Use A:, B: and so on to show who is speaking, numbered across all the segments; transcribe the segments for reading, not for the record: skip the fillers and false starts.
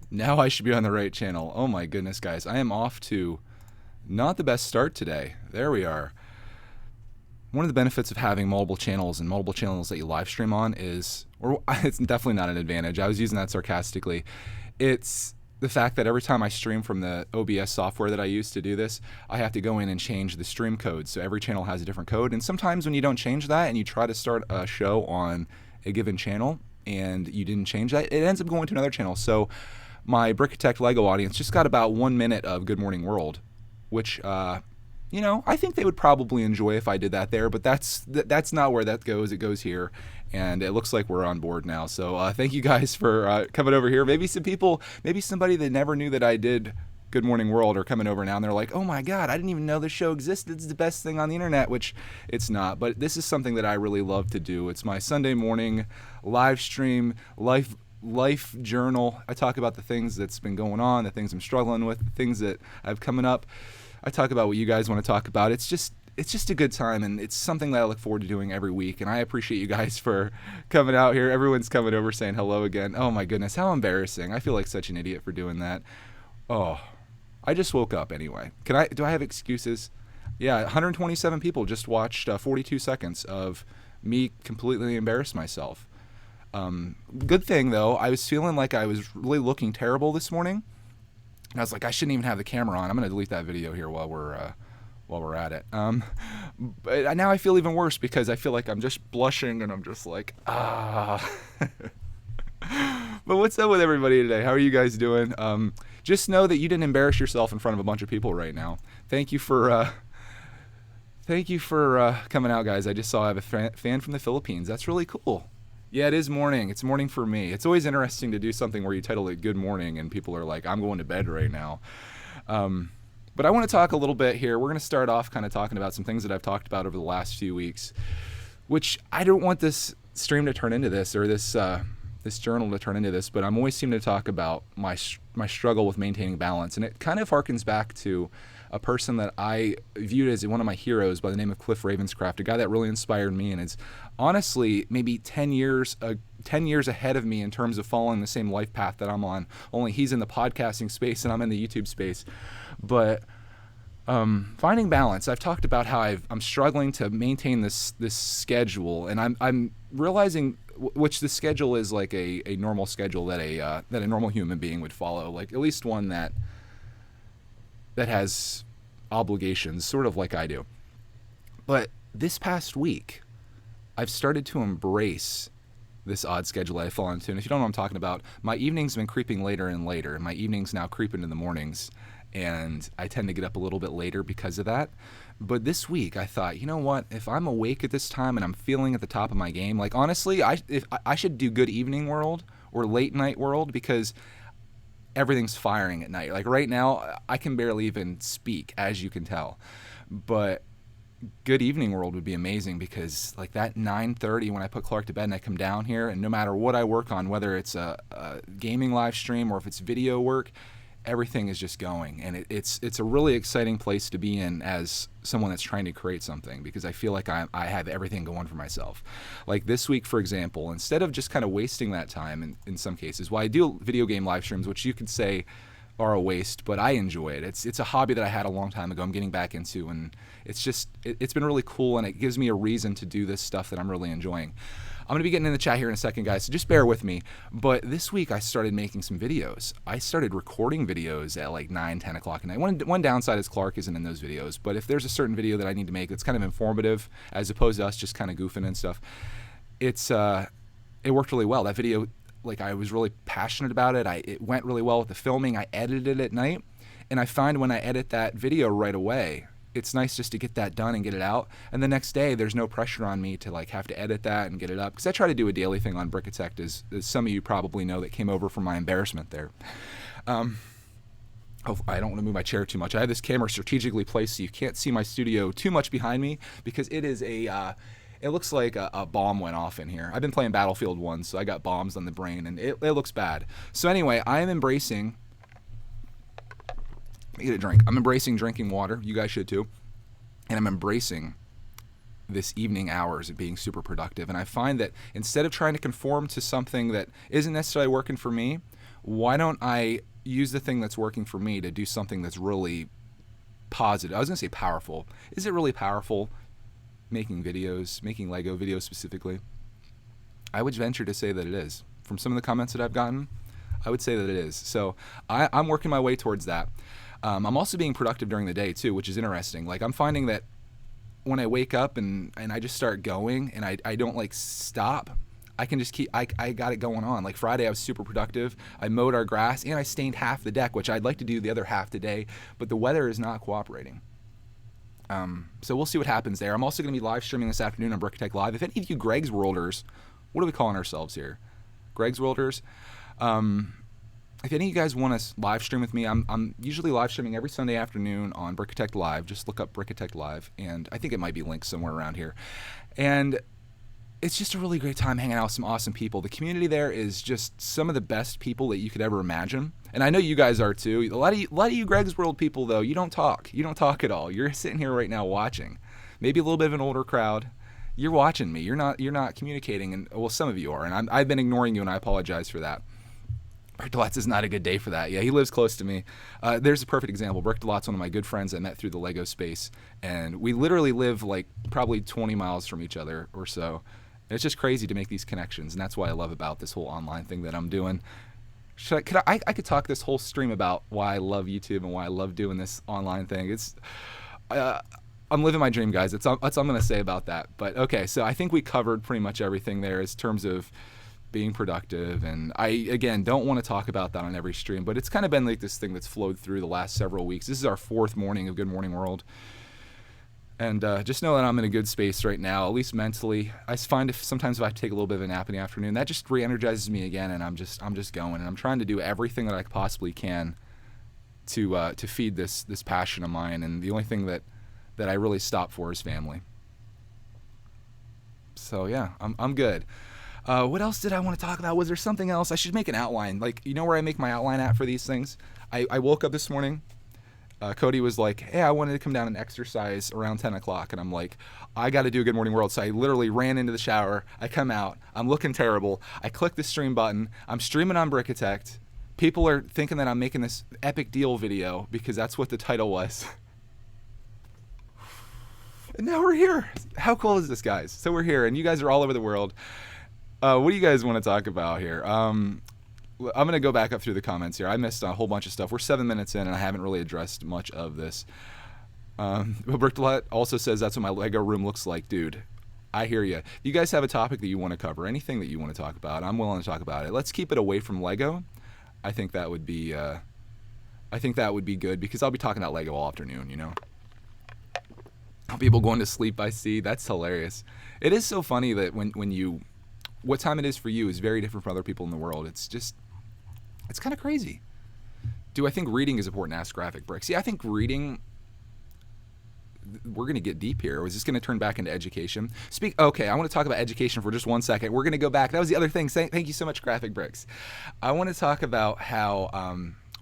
A: Now I should be on the right channel. Oh my goodness, guys. I am off to not the best start today. There we are. One of the benefits of having multiple channels and multiple channels that you live stream on is, or it's definitely not an advantage. I was using that sarcastically. It's the fact that every time I stream from the OBS software that I use to do this, I have to go in and change the stream code. So every channel has a different code. And sometimes when you don't change that and you try to start a show on a given channel and you didn't change that, it ends up going to another channel. So my Brickitect Lego audience just got about 1 minute of Good Morning World, which, I think they would probably enjoy if I did that there, but that's not where that goes. It goes here, and it looks like we're on board now. So thank you guys for coming over here. Maybe some people, maybe somebody that never knew that I did Good Morning World are coming over now, and they're like, oh my God, I didn't even know this show existed. It's the best thing on the internet, which it's not, but this is something that I really love to do. It's my Sunday morning live stream, life journal. I talk about the things that's been going on, the things I'm struggling with, the things that I've coming up. I talk about what you guys want to talk about. It's just a good time, and it's something that I look forward to doing every week, and I appreciate you guys for coming out here. Everyone's coming over saying hello again. Oh my goodness, how embarrassing. I feel like such an idiot for doing that. Oh, I just woke up anyway. Do I have excuses? Yeah, 127 people just watched 42 seconds of me completely embarrass myself. Good thing though, I was feeling like I was really looking terrible this morning. And I was like, I shouldn't even have the camera on. I'm gonna delete that video here while we're at it. But now I feel even worse because I feel like I'm just blushing and I'm just like, ah. But what's up with everybody today? How are you guys doing? Just know that you didn't embarrass yourself in front of a bunch of people right now. Thank you for coming out, guys. I just saw I have a fan from the Philippines. That's really cool. Yeah, it is morning. It's morning for me. It's always interesting to do something where you title it Good Morning and people are like, I'm going to bed right now. But I want to talk a little bit here. We're going to start off kind of talking about some things that I've talked about over the last few weeks, which I don't want this stream to turn into this, or this journal to turn into this, but I'm always seeming to talk about my struggle with maintaining balance. And it kind of harkens back to a person that I viewed as one of my heroes by the name of Cliff Ravenscraft, a guy that really inspired me and is honestly maybe 10 years ahead of me in terms of following the same life path that I'm on, only he's in the podcasting space and I'm in the YouTube space. But finding balance, I've talked about how I'm struggling to maintain this schedule, and I'm realizing which the schedule is like a normal schedule that a normal human being would follow, like at least one that has obligations, sort of like I do. But this past week, I've started to embrace this odd schedule I fall into. And if you don't know what I'm talking about, my evenings have been creeping later and later. My evenings now creep into the mornings, and I tend to get up a little bit later because of that. But this week, I thought, you know what? If I'm awake at this time and I'm feeling at the top of my game, like honestly, I should do Good Evening World or Late Night World, because everything's firing at night. Like right now, I can barely even speak, as you can tell. But Good Evening World would be amazing, because like that 9:30 when I put Clark to bed and I come down here, and no matter what I work on, whether it's a gaming live stream or if it's video work, everything is just going. And it's a really exciting place to be in as someone that's trying to create something, because I feel like I have everything going for myself. Like this week, for example, instead of just kind of wasting that time in some cases, while I do video game live streams, which you could say are a waste, but I enjoy it. It's a hobby that I had a long time ago I'm getting back into, and it's been really cool, and it gives me a reason to do this stuff that I'm really enjoying. I'm going to be getting in the chat here in a second, guys, so just bear with me. But this week I started making some videos. I started recording videos at like 9, 10 o'clock at night. One downside is Clark isn't in those videos, but if there's a certain video that I need to make that's kind of informative as opposed to us just kind of goofing and stuff, it worked really well. That video, like, I was really passionate about it. It went really well with the filming. I edited it at night, and I find when I edit that video right away, it's nice just to get that done and get it out. And the next day, there's no pressure on me to like have to edit that and get it up, because I try to do a daily thing on Brickitect, as some of you probably know that came over from my embarrassment there. I don't want to move my chair too much. I have this camera strategically placed so you can't see my studio too much behind me, because it is it looks like a bomb went off in here. I've been playing Battlefield 1, so I got bombs on the brain, and it looks bad. So anyway, I am embracing... Get a drink. I'm embracing drinking water. You guys should too. And I'm embracing this evening hours of being super productive. And I find that instead of trying to conform to something that isn't necessarily working for me, why don't I use the thing that's working for me to do something that's really positive? I was going to say powerful. Is it really powerful making videos, making Lego videos specifically? I would venture to say that it is. From some of the comments that I've gotten, I would say that it is. So I'm working my way towards that. I'm also being productive during the day too, which is interesting. Like, I'm finding that when I wake up and I just start going and I don't like stop, I can just keep, I got it going on. Like Friday, I was super productive. I mowed our grass and I stained half the deck, which I'd like to do the other half today, but the weather is not cooperating. So we'll see what happens there. I'm also going to be live streaming this afternoon on Brickatech Live. If any of you Greg's Worlders, what are we calling ourselves here? Greg's Worlders. If any of you guys want to live stream with me, I'm usually live streaming every Sunday afternoon on Brickatech Live. Just look up Brickatech Live, and I think it might be linked somewhere around here. And it's just a really great time hanging out with some awesome people. The community there is just some of the best people that you could ever imagine. And I know you guys are too. A lot of you Greg's World people, though, you don't talk. You don't talk at all. You're sitting here right now watching. Maybe a little bit of an older crowd. You're watching me. You're not communicating. And well, some of you are. And I've been ignoring you, and I apologize for that. Brick Delots is not a good day for that. Yeah, he lives close to me. There's a perfect example. Brick Delot's one of my good friends I met through the Lego space. And we literally live like probably 20 miles from each other or so. It's just crazy to make these connections, and that's what I love about this whole online thing that I'm doing. I could talk this whole stream about why I love YouTube and why I love doing this online thing. I'm living my dream, guys. That's all I'm going to say about that. But okay, so I think we covered pretty much everything there in terms of being productive, and I, again, don't want to talk about that on every stream, but it's kind of been like this thing that's flowed through the last several weeks. This is our 4th morning of Good Morning World. And just know that I'm in a good space right now, at least mentally. I find sometimes if I take a little bit of a nap in the afternoon, that just re-energizes me again, and I'm just going. And I'm trying to do everything that I possibly can to feed this passion of mine. And the only thing that I really stop for is family. So yeah, I'm good. What else did I want to talk about? Was there something else? I should make an outline. Like, you know where I make my outline at for these things? I woke up this morning. Cody was like, hey, I wanted to come down and exercise around 10 o'clock. And I'm like, I got to do a Good Morning World. So I literally ran into the shower. I come out. I'm looking terrible. I click the stream button. I'm streaming on Brickatech. People are thinking that I'm making this epic deal video because that's what the title was. And now we're here. How cool is this, guys? So we're here, and you guys are all over the world. What do you guys want to talk about here? I'm going to go back up through the comments here. I missed a whole bunch of stuff. We're 7 minutes in, and I haven't really addressed much of this. Brick Delot also says that's what my Lego room looks like. Dude, I hear you. You guys have a topic that you want to cover, anything that you want to talk about, I'm willing to talk about it. Let's keep it away from Lego. I think that would be good because I'll be talking about Lego all afternoon, you know. People going to sleep, I see. That's hilarious. It is so funny that when you, what time it is for you is very different from other people in the world. It's kind of crazy. Do I think reading is important? Ask Graphic Bricks. Yeah, I think reading, we're going to get deep here. Is this going to turn back into education? Okay, I want to talk about education for just 1 second. We're going to go back. That was the other thing. Thank you so much, Graphic Bricks. I want to talk about how,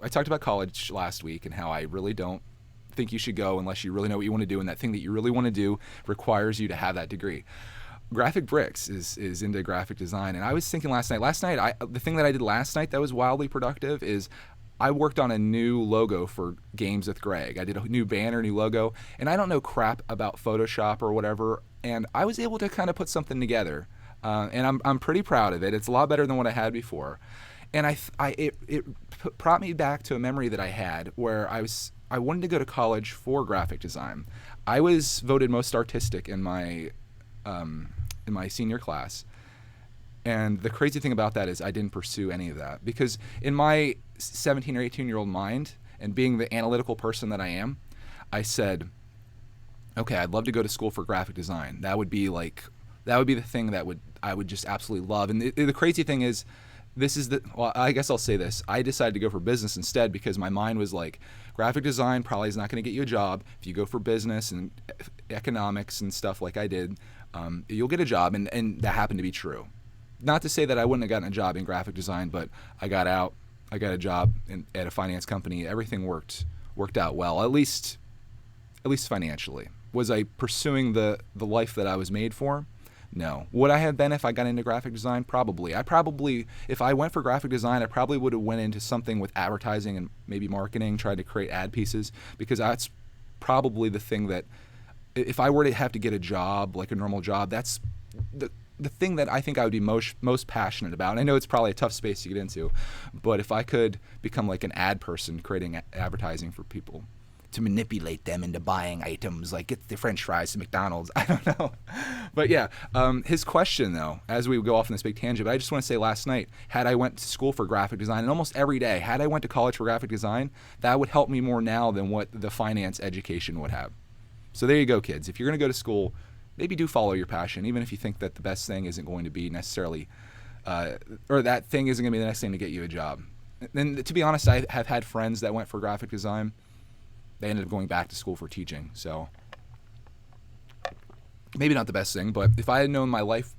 A: I talked about college last week and how I really don't think you should go unless you really know what you want to do, and that thing that you really want to do requires you to have that degree. Graphic Bricks is into graphic design, and I was thinking last night, the thing that I did last night that was wildly productive is I worked on a new logo for Games with Greg. I did a new banner, new logo, and I don't know crap about Photoshop or whatever, and I was able to kind of put something together, and I'm pretty proud of it. It's a lot better than what I had before, and it brought me back to a memory that I had where I wanted to go to college for graphic design. I was voted most artistic in my senior class. And the crazy thing about that is I didn't pursue any of that because in my 17 or 18-year-old mind and being the analytical person that I am, I said, okay, I'd love to go to school for graphic design. That would be the thing that I would just absolutely love. And the crazy thing is, I guess I'll say this. I decided to go for business instead because my mind was like, graphic design probably is not going to get you a job. If you go for business and economics and stuff like I did, you'll get a job, and that happened to be true. Not to say that I wouldn't have gotten a job in graphic design, but I got out. I got a job at a finance company. Everything worked out well, at least financially. Was I pursuing the life that I was made for? No. Would I have been if I got into graphic design? Probably. If I went for graphic design, I probably would have went into something with advertising and maybe marketing, tried to create ad pieces, because that's probably the thing that, if I were to have to get a job, like a normal job, that's the thing that I think I would be most passionate about. And I know it's probably a tough space to get into, but if I could become like an ad person, creating advertising for people to manipulate them into buying items, like get the French fries to McDonald's. I don't know. But yeah, his question though, as we go off on this big tangent, but I just want to say, last night, had I went to school for graphic design, and almost every day, had I went to college for graphic design, that would help me more now than what the finance education would have. So there you go, kids. If you're going to go to school, maybe do follow your passion, even if you think that the best thing isn't going to be necessarily, or that thing isn't going to be the next thing to get you a job. And to be honest, I have had friends that went for graphic design. They ended up going back to school for teaching. So maybe not the best thing, but if I had known my life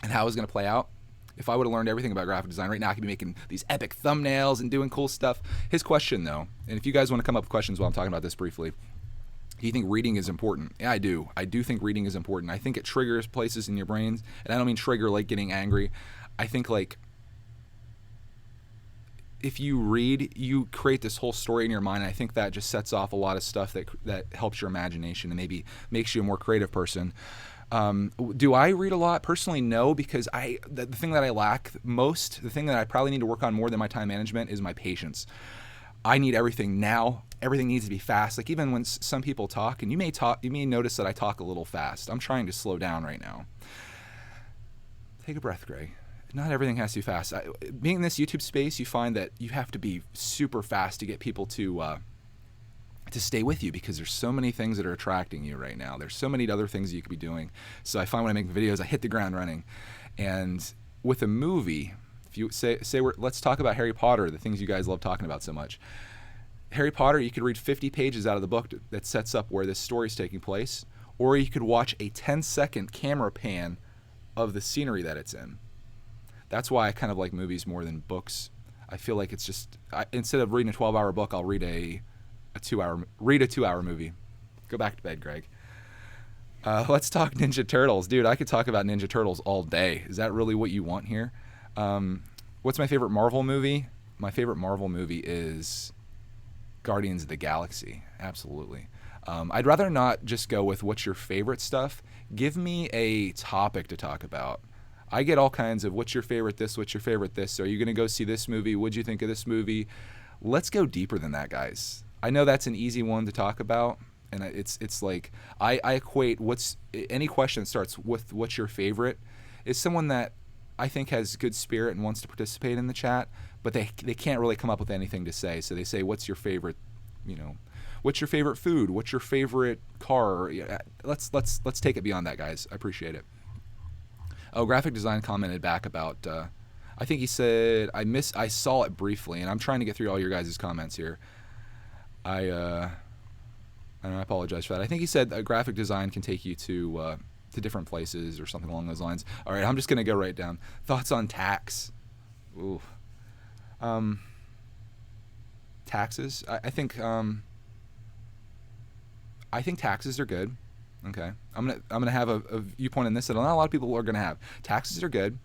A: and how it was going to play out, if I would have learned everything about graphic design, right now I could be making these epic thumbnails and doing cool stuff. His question though, and if you guys want to come up with questions while I'm talking about this briefly, do you think reading is important? Yeah, I do. I do think reading is important. I think it triggers places in your brains, and I don't mean trigger like getting angry. I think like if you read, you create this whole story in your mind. And I think that just sets off a lot of stuff that helps your imagination and maybe makes you a more creative person. Do I read a lot? Personally, no, because the thing that I lack most, the thing that I probably need to work on more than my time management, is my patience. I need everything now. Everything needs to be fast. Like even when some people talk, and you may notice that I talk a little fast. I'm trying to slow down right now. Take a breath, Greg. Not everything has to be fast. Being in this YouTube space, you find that you have to be super fast to get people to stay with you, because there's so many things that are attracting you right now. There's so many other things you could be doing. So I find when I make videos, I hit the ground running. And with a movie, if you let's talk about Harry Potter, the things you guys love talking about so much. Harry Potter, you could read 50 pages out of the book that sets up where this story is taking place, or you could watch a 10-second camera pan of the scenery that it's in. That's why I kind of like movies more than books. I feel like it's just, instead of reading a 12-hour book, I'll read a 2-hour movie. Go back to bed, Greg. Let's talk Ninja Turtles. Dude, I could talk about Ninja Turtles all day. Is that really what you want here? What's my favorite Marvel movie? My favorite Marvel movie is Guardians of the Galaxy. Absolutely. I'd rather not just go with what's your favorite stuff. Give me a topic to talk about. I get all kinds of what's your favorite this, what's your favorite this. Are you going to go see this movie? What'd you think of this movie? Let's go deeper than that, guys. I know that's an easy one to talk about, and it's like I equate any question that starts with what's your favorite is someone that I think has good spirit and wants to participate in the chat, but they can't really come up with anything to say. So they say, what's your favorite, what's your favorite food? What's your favorite car? Yeah, let's take it beyond that, guys. I appreciate it. Oh, Graphic Design commented back about, I think he said, I saw it briefly, and I'm trying to get through all your guys' comments here. I apologize for that. I think he said graphic design can take you to different places or something along those lines. All right, I'm just going to go right down. Thoughts on tax? Ooh. Taxes? I think taxes are good. Okay, I'm gonna have a viewpoint on this that not a lot of people are gonna have. Taxes are good.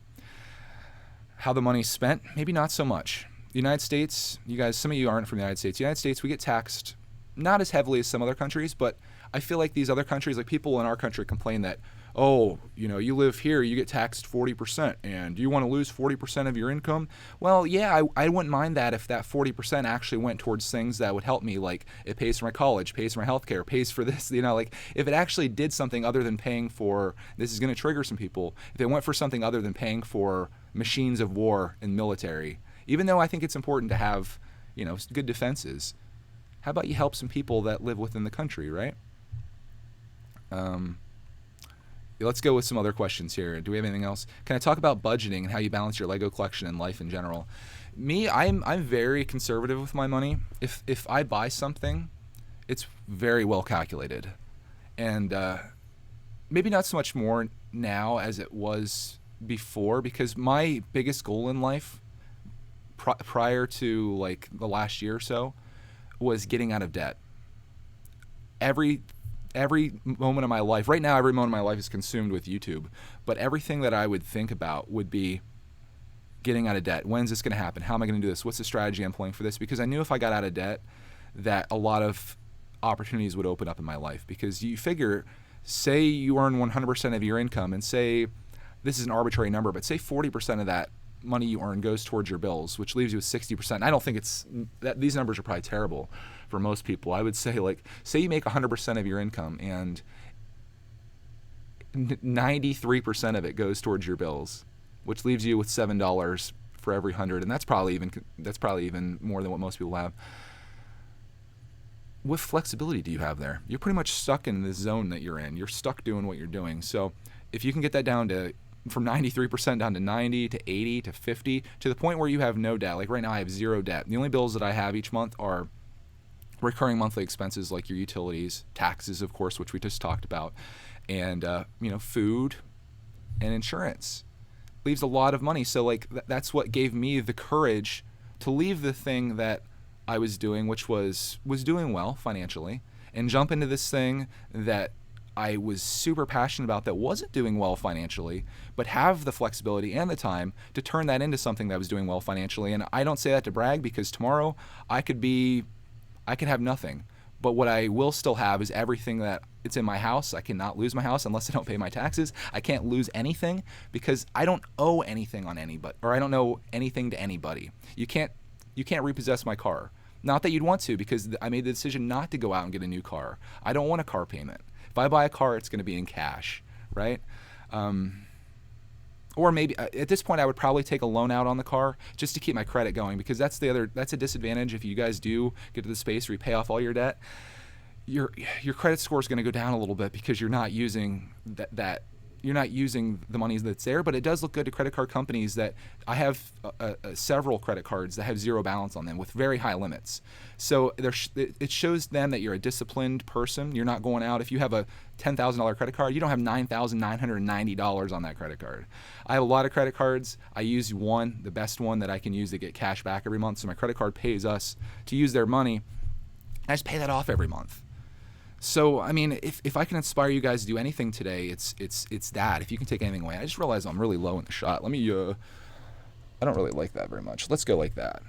A: How the money's spent, maybe not so much. The United States, you guys, some of you aren't from the United States. The United States, we get taxed not as heavily as some other countries, but I feel like these other countries, like people in our country complain that, oh, you live here, you get taxed 40%, and do you want to lose 40% of your income? Well, yeah, I wouldn't mind that if that 40% actually went towards things that would help me, like it pays for my college, pays for my healthcare, pays for this, like if it actually did something other than paying for, this is going to trigger some people, if it went for something other than paying for machines of war and military, even though I think it's important to have, good defenses, how about you help some people that live within the country, right? Let's go with some other questions here. Do we have anything else? Can I talk about budgeting and how you balance your Lego collection and life in general? Me, I'm very conservative with my money. If I buy something, it's very well calculated, and maybe not so much more now as it was before, because my biggest goal in life prior to like the last year or so was getting out of debt. Every every moment of my life, right now, every moment of my life is consumed with YouTube. But everything that I would think about would be getting out of debt. When's this going to happen? How am I going to do this? What's the strategy I'm pulling for this? Because I knew if I got out of debt, that a lot of opportunities would open up in my life. Because you figure, say you earn 100% of your income, and say, this is an arbitrary number, but say 40% of that money you earn goes towards your bills, which leaves you with 60%. I don't think it's that these numbers are probably terrible for most people. I would say, like, say you make 100% of your income and 93% of it goes towards your bills, which leaves you with $7 for every 100, and that's probably even more than what most people have. What flexibility do you have there? You're pretty much stuck in the zone that you're in. You're stuck doing what you're doing. So if you can get that down to from 93% down to 90 to 80 to 50 to the point where you have no debt. Like right now I have zero debt. The only bills that I have each month are recurring monthly expenses like your utilities, taxes, of course, which we just talked about, and food and insurance. Leaves a lot of money. So like that's what gave me the courage to leave the thing that I was doing, which was doing well financially, and jump into this thing that I was super passionate about that wasn't doing well financially, but have the flexibility and the time to turn that into something that was doing well financially. And I don't say that to brag, because tomorrow I could have nothing. But what I will still have is everything that it's in my house. I cannot lose my house unless I don't pay my taxes. I can't lose anything because I don't owe anything on anybody, or I don't owe anything to anybody. You can't repossess my car. Not that you'd want to, because I made the decision not to go out and get a new car. I don't want a car payment. If I buy a car, it's going to be in cash, right? Or maybe at this point I would probably take a loan out on the car just to keep my credit going, because that's a disadvantage if you guys do get to the space where you pay off all your debt. Your credit score is going to go down a little bit because you're not using you're not using the money that's there. But it does look good to credit card companies that I have several credit cards that have zero balance on them with very high limits. So it shows them that you're a disciplined person. You're not going out. If you have a $10,000 credit card, you don't have $9,990 on that credit card. I have a lot of credit cards. I use one, the best one that I can use to get cash back every month. So my credit card pays us to use their money. I just pay that off every month. So, I mean, if I can inspire you guys to do anything today, it's that. If you can take anything away. I just realized I'm really low in the shot. Let me, I don't really like that very much. Let's go like that.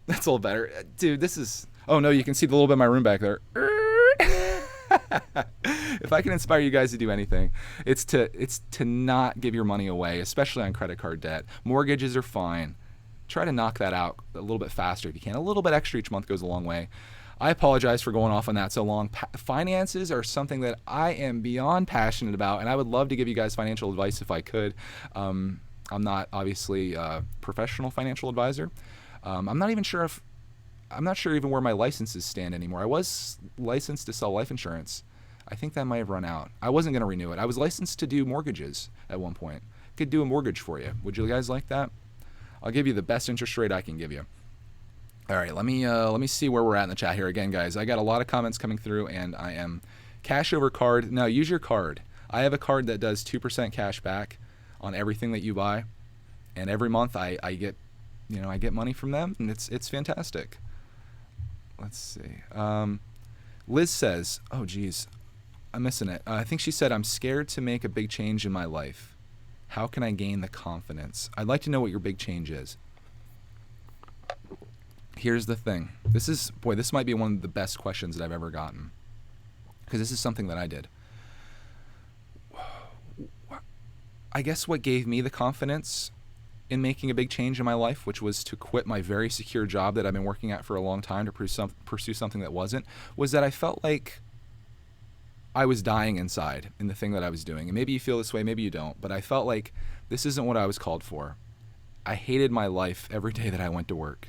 A: That's a little better. Dude, this is, oh no, you can see the little bit of my room back there. If I can inspire you guys to do anything, it's to not give your money away, especially on credit card debt. Mortgages are fine. Try to knock that out a little bit faster if you can. A little bit extra each month goes a long way. I apologize for going off on that so long. Finances are something that I am beyond passionate about, and I would love to give you guys financial advice if I could. I'm not obviously a professional financial advisor. I'm not sure even where my licenses stand anymore. I was licensed to sell life insurance. I think that might have run out. I wasn't going to renew it. I was licensed to do mortgages at one point. Could do a mortgage for you. Would you guys like that? I'll give you the best interest rate I can give you. All right, let me see where we're at in the chat here. Again, guys, I got a lot of comments coming through, and I am cash over card. Now, use your card. I have a card that does 2% cash back on everything that you buy, and every month I get, I get money from them, and it's fantastic. Let's see. Liz says, oh geez, I'm missing it. I think she said, I'm scared to make a big change in my life. How can I gain the confidence? I'd like to know what your big change is. Here's the thing. This might be one of the best questions that I've ever gotten, because this is something that I did. I guess what gave me the confidence in making a big change in my life, which was to quit my very secure job that I've been working at for a long time to pursue something that wasn't, was that I felt like I was dying inside in the thing that I was doing. And maybe you feel this way, maybe you don't, but I felt like this isn't what I was called for. I hated my life every day that I went to work.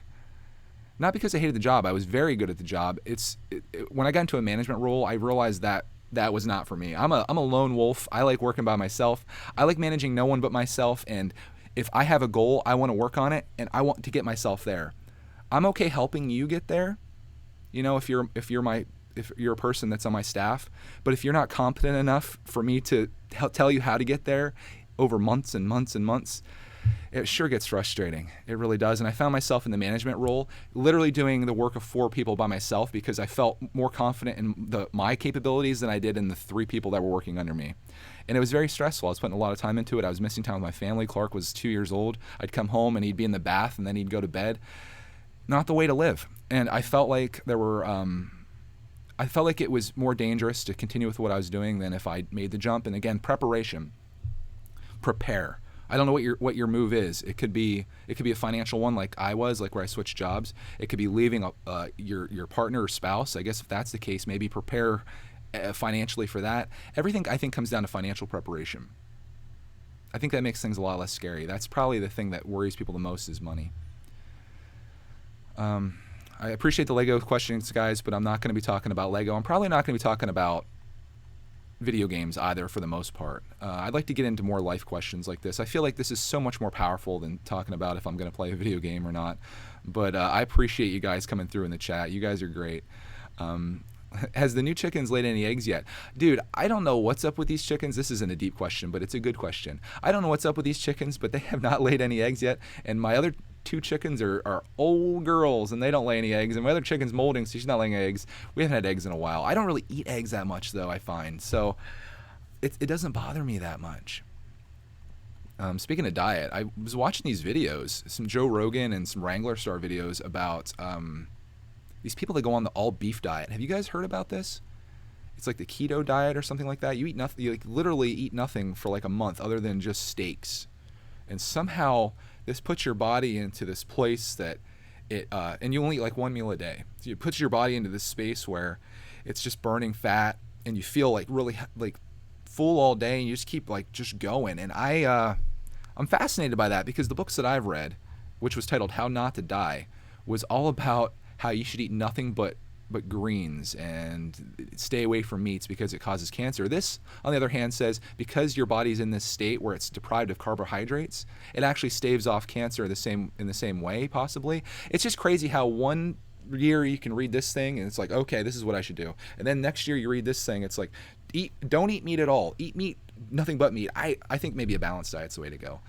A: Not because I hated the job. I was very good at the job. When I got into a management role, I realized that was not for me. I'm a lone wolf. I like working by myself. I like managing no one but myself. And if I have a goal, I want to work on it, and I want to get myself there. I'm okay helping you get there. If you're a person that's on my staff, but if you're not competent enough for me to tell you how to get there over months and months and months, it sure gets frustrating. It really does. And I found myself in the management role, literally doing the work of 4 people by myself because I felt more confident in my capabilities than I did in the 3 people that were working under me. And it was very stressful. I was putting a lot of time into it. I was missing time with my family. Clark was 2 years old. I'd come home and he'd be in the bath and then he'd go to bed. Not the way to live. And I felt like I felt like it was more dangerous to continue with what I was doing than if I made the jump. And again, preparation. Prepare. I don't know what your move is. It could be a financial one like I was, like where I switched jobs. It could be leaving your partner or spouse. I guess if that's the case, maybe prepare financially for that. Everything I think comes down to financial preparation. I think that makes things a lot less scary. That's probably the thing that worries people the most is money. I appreciate the Lego questions, guys, but I'm not going to be talking about Lego. I'm probably not going to be talking about video games either for the most part. I'd like to get into more life questions like this. I feel like this is so much more powerful than talking about if I'm going to play a video game or not. But I appreciate you guys coming through in the chat. You guys are great. Has the new chickens laid any eggs yet? Dude, I don't know what's up with these chickens. This isn't a deep question, but it's a good question. I don't know what's up with these chickens, but they have not laid any eggs yet. And my other 2 chickens are old girls, and they don't lay any eggs. And my other chicken's molding, so she's not laying eggs. We haven't had eggs in a while. I don't really eat eggs that much, though, I find. So it doesn't bother me that much. Speaking of diet, I was watching these videos, some Joe Rogan and some Wrangler Star videos about these people that go on the all beef diet. Have you guys heard about this? It's like the keto diet or something like that. You eat nothing. You like literally eat nothing for like a month other than just steaks, and somehow this puts your body into this place that and you only eat like 1 meal a day. So it puts your body into this space where it's just burning fat, and you feel like really like full all day, and you just keep like just going. And I'm fascinated by that because the books that I've read, which was titled How Not to Die, was all about how you should eat nothing but greens and stay away from meats because it causes cancer. This, on the other hand, says because your body's in this state where it's deprived of carbohydrates, it actually staves off cancer in the same way, possibly. It's just crazy how one year you can read this thing and it's like, okay, this is what I should do. And then next year you read this thing, it's like, don't eat meat at all. Eat meat, nothing but meat. I think maybe a balanced diet's the way to go.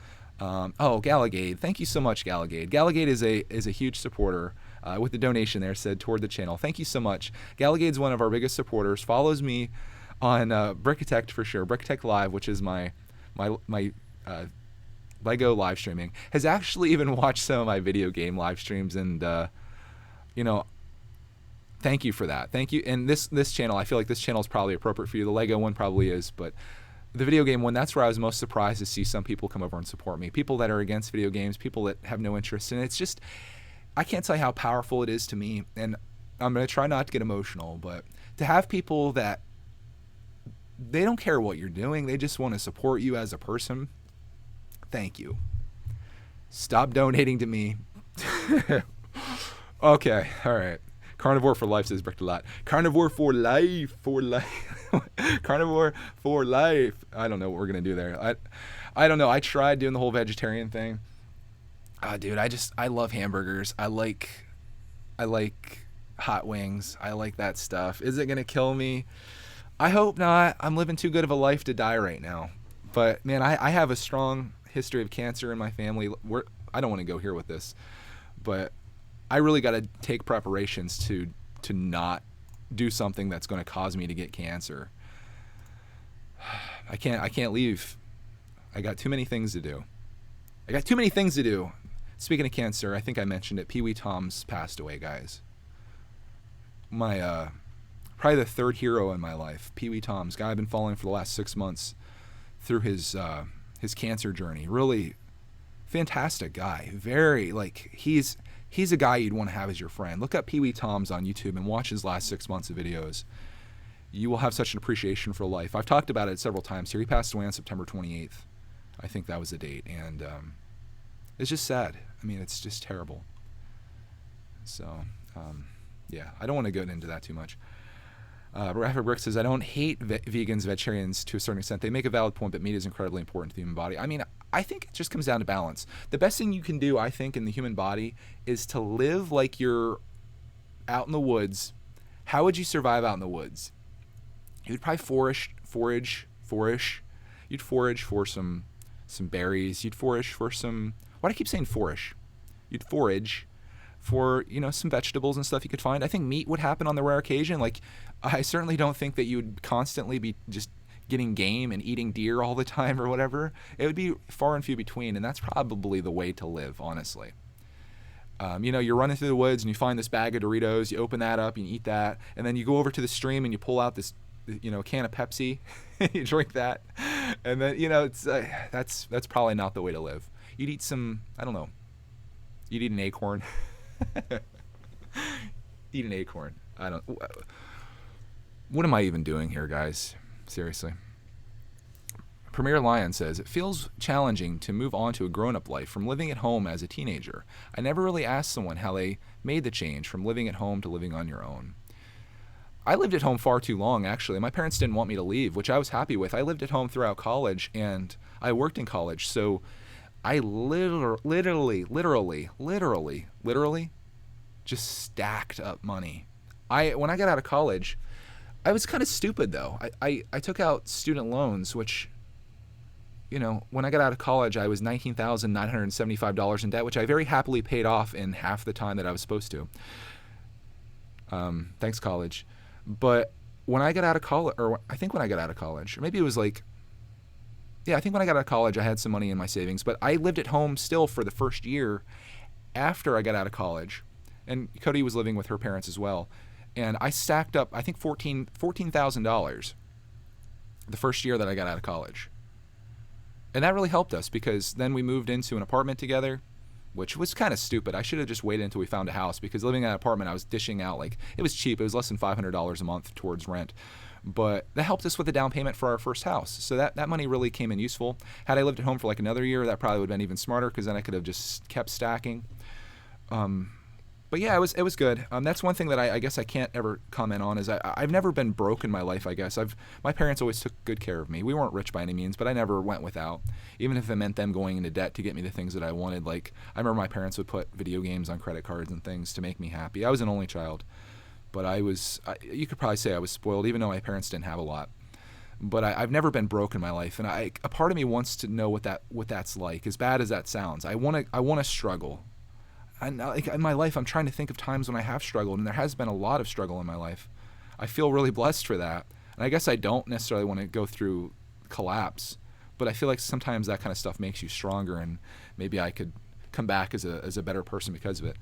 A: Galligade, thank you so much, Galligade. Galligade is a huge supporter. With the donation there said toward the channel. Thank you so much. Galligade's one of our biggest supporters. Follows me on Brickitect for sure. Brickitect Live, which is my Lego live streaming. Has actually even watched some of my video game live streams, and thank you for that. Thank you. And this channel, I feel like this channel is probably appropriate for you. The Lego one probably is, but the video game one, that's where I was most surprised to see some people come over and support me. People that are against video games, people that have no interest, and it's just, I can't tell you how powerful it is to me, and I'm going to try not to get emotional, but to have people that they don't care what you're doing, they just want to support you as a person, thank you. Stop donating to me. Okay, all right. Carnivore for life, says Brick a lot. Carnivore for life, Carnivore for life. I don't know what we're going to do there. I don't know. I tried doing the whole vegetarian thing. Dude, I love hamburgers. I like hot wings. I like that stuff. Is it going to kill me? I hope not. I'm living too good of a life to die right now. But man, I have a strong history of cancer in my family. I don't want to go here with this, but I really got to take preparations to not do something that's going to cause me to get cancer. I can't leave. I got too many things to do. Speaking of cancer, I think I mentioned it. Pee Wee Tom's passed away, guys. My probably the 3rd hero in my life. Pee Wee Tom's, guy I've been following for the last 6 months through his cancer journey. Really fantastic guy. Very he's a guy you'd want to have as your friend. Look up Pee Wee Tom's on YouTube and watch his last 6 months of videos. You will have such an appreciation for life. I've talked about it several times here. He passed away on September 28th. I think that was the date, and it's just sad. I mean, it's just terrible. So, yeah, I don't want to go into that too much. Rapper Brick says, I don't hate vegans, vegetarians to a certain extent. They make a valid point, but meat is incredibly important to the human body. I mean, I think it just comes down to balance. The best thing you can do, I think, in the human body is to live like you're out in the woods. How would you survive out in the woods? You'd probably forage. You'd forage for some some berries. You'd forage for some. Why do I keep saying forage? You'd forage for, some vegetables and stuff you could find. I think meat would happen on the rare occasion. Like, I certainly don't think that you would constantly be just getting game and eating deer all the time or whatever. It would be far and few between, and that's probably the way to live, honestly. You're running through the woods and you find this bag of Doritos, you open that up and you eat that, and then you go over to the stream and you pull out this, can of Pepsi, you drink that, and then, it's that's probably not the way to live. You'd eat some, I don't know, you'd eat an acorn. Eat an acorn. What am I even doing here, guys? Seriously. Premier Lion says, it feels challenging to move on to a grown-up life from living at home as a teenager. I never really asked someone how they made the change from living at home to living on your own. I lived at home far too long, actually. My parents didn't want me to leave, which I was happy with. I lived at home throughout college, and I worked in college, so I literally just stacked up money. When I got out of college, I was kind of stupid, though. I took out student loans, which, when I got out of college, I was $19,975 in debt, which I very happily paid off in half the time that I was supposed to. Thanks, college. But when I got out of college, or I think when I got out of college, or maybe it was like, I think when I got out of college, I had some money in my savings, but I lived at home still for the first year after I got out of college. And Cody was living with her parents as well. And I stacked up, I think, $14,000 the first year that I got out of college. And that really helped us because then we moved into an apartment together, which was kind of stupid. I should have just waited until we found a house because living in an apartment, I was dishing out, it was cheap. It was less than $500 a month towards rent. But that helped us with the down payment for our first house. So that money really came in useful. Had I lived at home for another year, that probably would have been even smarter because then I could have just kept stacking. But yeah, it was good. That's one thing that I guess I can't ever comment on is I've never been broke in my life, I guess. My parents always took good care of me. We weren't rich by any means, but I never went without, even if it meant them going into debt to get me the things that I wanted. I remember my parents would put video games on credit cards and things to make me happy. I was an only child, but you could probably say I was spoiled, even though my parents didn't have a lot. But I've never been broke in my life, and a part of me wants to know what that's like. As bad as that sounds, I want to struggle. And in my life, I'm trying to think of times when I have struggled, and there has been a lot of struggle in my life. I feel really blessed for that. And I guess I don't necessarily want to go through collapse, but I feel like sometimes that kind of stuff makes you stronger, and maybe I could come back as a better person because of it.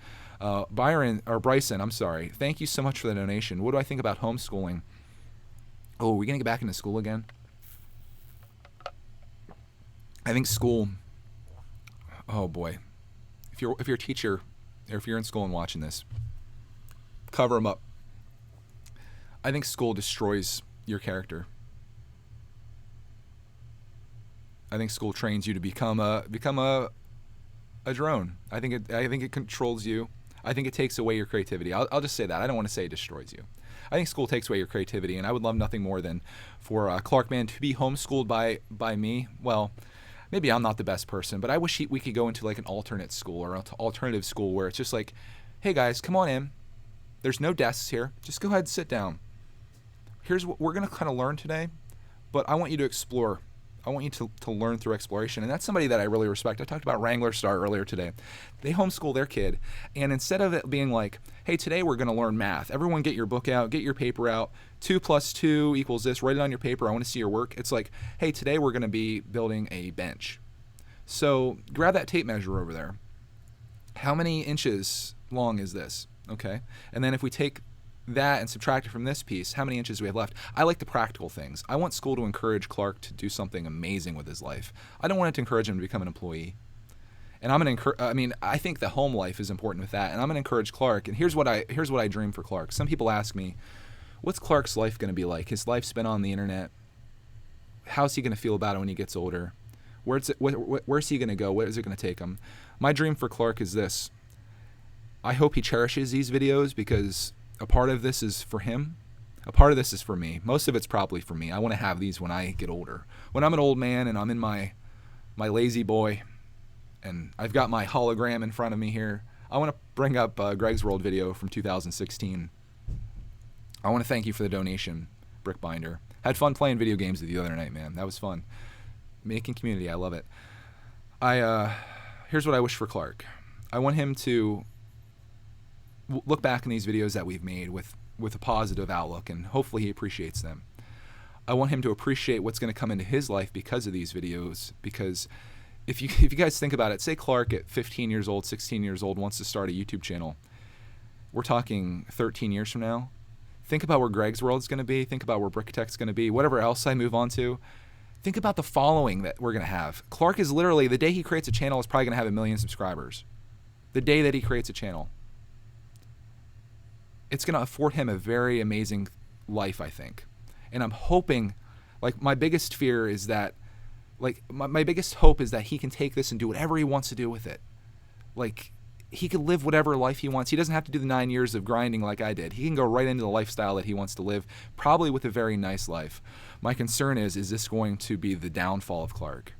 A: Bryson, I'm sorry. Thank you so much for the donation. What do I think about homeschooling? Oh, are we going to get back into school again? I think school, oh boy. If you're a teacher, or if you're in school and watching this, cover them up. I think school destroys your character. I think school trains you to become a drone. I think it controls you. I think it takes away your creativity. I'll just say that. I don't want to say it destroys you. I think school takes away your creativity, and I would love nothing more than for Clark Man to be homeschooled by me. Well, maybe I'm not the best person, but I wish we could go into an alternate school or an alternative school where it's just hey guys, come on in. There's no desks here. Just go ahead and sit down. Here's what we're going to kind of learn today, but I want you to explore. I want you to learn through exploration. And that's somebody that I really respect. I talked about Wrangler Star earlier today. They homeschool their kid, and instead of it being hey, today we're going to learn math. Everyone get your book out, get your paper out. 2 + 2 = this. Write it on your paper. I want to see your work. It's hey, today we're going to be building a bench. So grab that tape measure over there. How many inches long is this? Okay. And then if we take that and subtract it from this piece, how many inches do we have left? I like the practical things. I want school to encourage Clark to do something amazing with his life. I don't want it to encourage him to become an employee. And I'm going to I think the home life is important with that. And I'm going to encourage Clark. And here's what I dream for Clark. Some people ask me, what's Clark's life going to be like? His life's been on the internet. How's he going to feel about it when he gets older? Where's he going to go? Where is it going to take him? My dream for Clark is this. I hope he cherishes these videos because a part of this is for him. A part of this is for me. Most of it's probably for me. I want to have these when I get older. When I'm an old man and I'm in my lazy boy and I've got my hologram in front of me here, I want to bring up Greg's World video from 2016. I want to thank you for the donation, Brickbinder. Had fun playing video games the other night, man. That was fun. Making community, I love it. Here's what I wish for Clark. I want him to look back in these videos that we've made with a positive outlook, and hopefully he appreciates them. I want him to appreciate what's going to come into his life because of these videos, because if you guys think about it, say Clark at 15 years old, 16 years old wants to start a YouTube channel. We're talking 13 years from now. Think about where Greg's World is going to be. Think about where Brickatech's going to be. Whatever else I move on to. Think about the following that we're going to have. Clark is literally, the day he creates a channel, is probably going to have 1 million subscribers. The day that he creates a channel. It's going to afford him a very amazing life, I think. And I'm hoping, like, my biggest fear is that, like, my biggest hope is that he can take this and do whatever he wants to do with it. Like, he could live whatever life he wants. He doesn't have to do the 9 years of grinding like I did. He can go right into the lifestyle that he wants to live, probably with a very nice life. My concern is this going to be the downfall of Clark?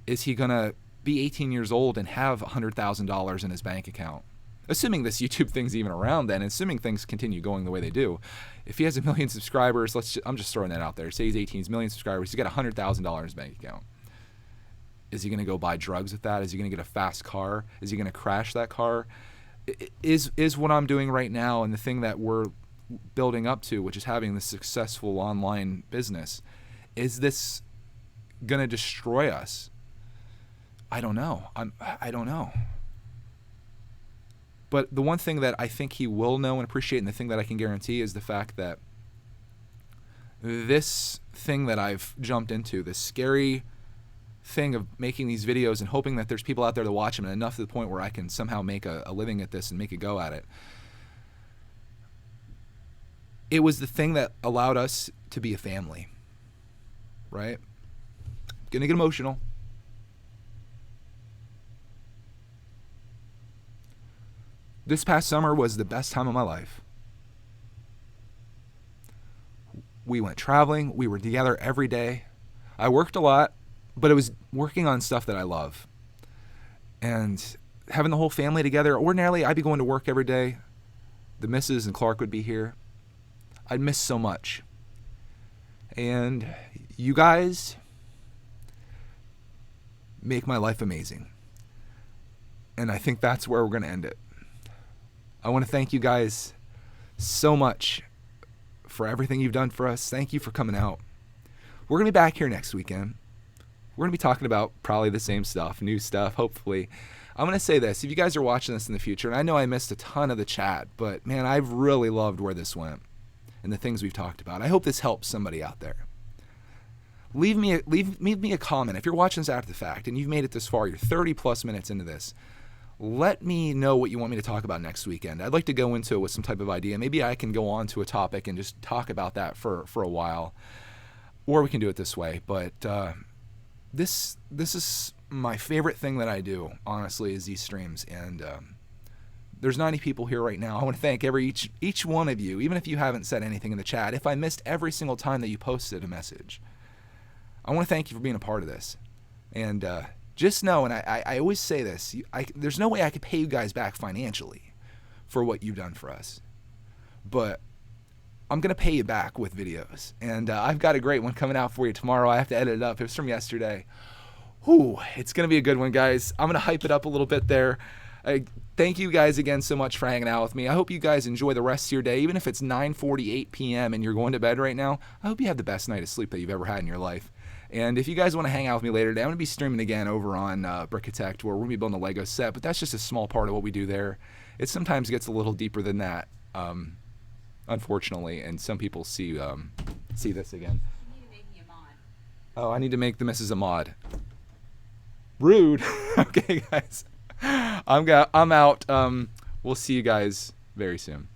A: Is he going to be 18 years old and have $100,000 in his bank account? Assuming this YouTube thing's even around then, assuming things continue going the way they do. If he has 1 million subscribers, I'm just throwing that out there. Say he's 18, he's 1 million subscribers, he's got $100,000 in his bank account. Is he going to go buy drugs with that? Is he going to get a fast car? Is he going to crash that car? Is what I'm doing right now and the thing that we're building up to, which is having this successful online business, is this going to destroy us? I don't know. I don't know. But the one thing that I think he will know and appreciate, and the thing that I can guarantee, is the fact that this thing that I've jumped into, this scary thing of making these videos and hoping that there's people out there to watch them, and enough to the point where I can somehow make a living at this and make a go at it. It was the thing that allowed us to be a family, right? Gonna get emotional. This past summer was the best time of my life. We went traveling. We were together every day. I worked a lot, but it was working on stuff that I love. And having the whole family together. Ordinarily, I'd be going to work every day. The missus and Clark would be here. I'd miss so much. And you guys make my life amazing. And I think that's where we're going to end it. I want to thank you guys so much for everything you've done for us. Thank you for coming out. We're going to be back here next weekend. We're going to be talking about probably the same stuff, new stuff, hopefully. I'm going to say this. If you guys are watching this in the future, and I know I missed a ton of the chat, but man, I've really loved where this went and the things we've talked about. I hope this helps somebody out there. Leave me a comment. If you're watching this after the fact and you've made it this far, you're 30 plus minutes into this, let me know what you want me to talk about next weekend. I'd like to go into it with some type of idea. Maybe I can go on to a topic and just talk about that for a while. Or we can do it this way. But this is my favorite thing that I do, honestly, is these streams. And there's 90 people here right now. I want to thank each one of you, even if you haven't said anything in the chat. If I missed every single time that you posted a message, I want to thank you for being a part of this. And just know, and I always say this, there's no way I could pay you guys back financially for what you've done for us. But I'm going to pay you back with videos. And I've got a great one coming out for you tomorrow. I have to edit it up. It was from yesterday. Whew, it's going to be a good one, guys. I'm going to hype it up a little bit there. Thank you guys again so much for hanging out with me. I hope you guys enjoy the rest of your day. Even if it's 9:48 p.m. and you're going to bed right now, I hope you have the best night of sleep that you've ever had in your life. And if you guys want to hang out with me later today, I'm going to be streaming again over on Brickatech, where we're going to be building a Lego set, but that's just a small part of what we do there. It sometimes gets a little deeper than that, unfortunately, and some people see this again.
B: You need to make me a mod.
A: Oh, I need to make the missus a mod. Rude. Okay, guys. I'm out. We'll see you guys very soon.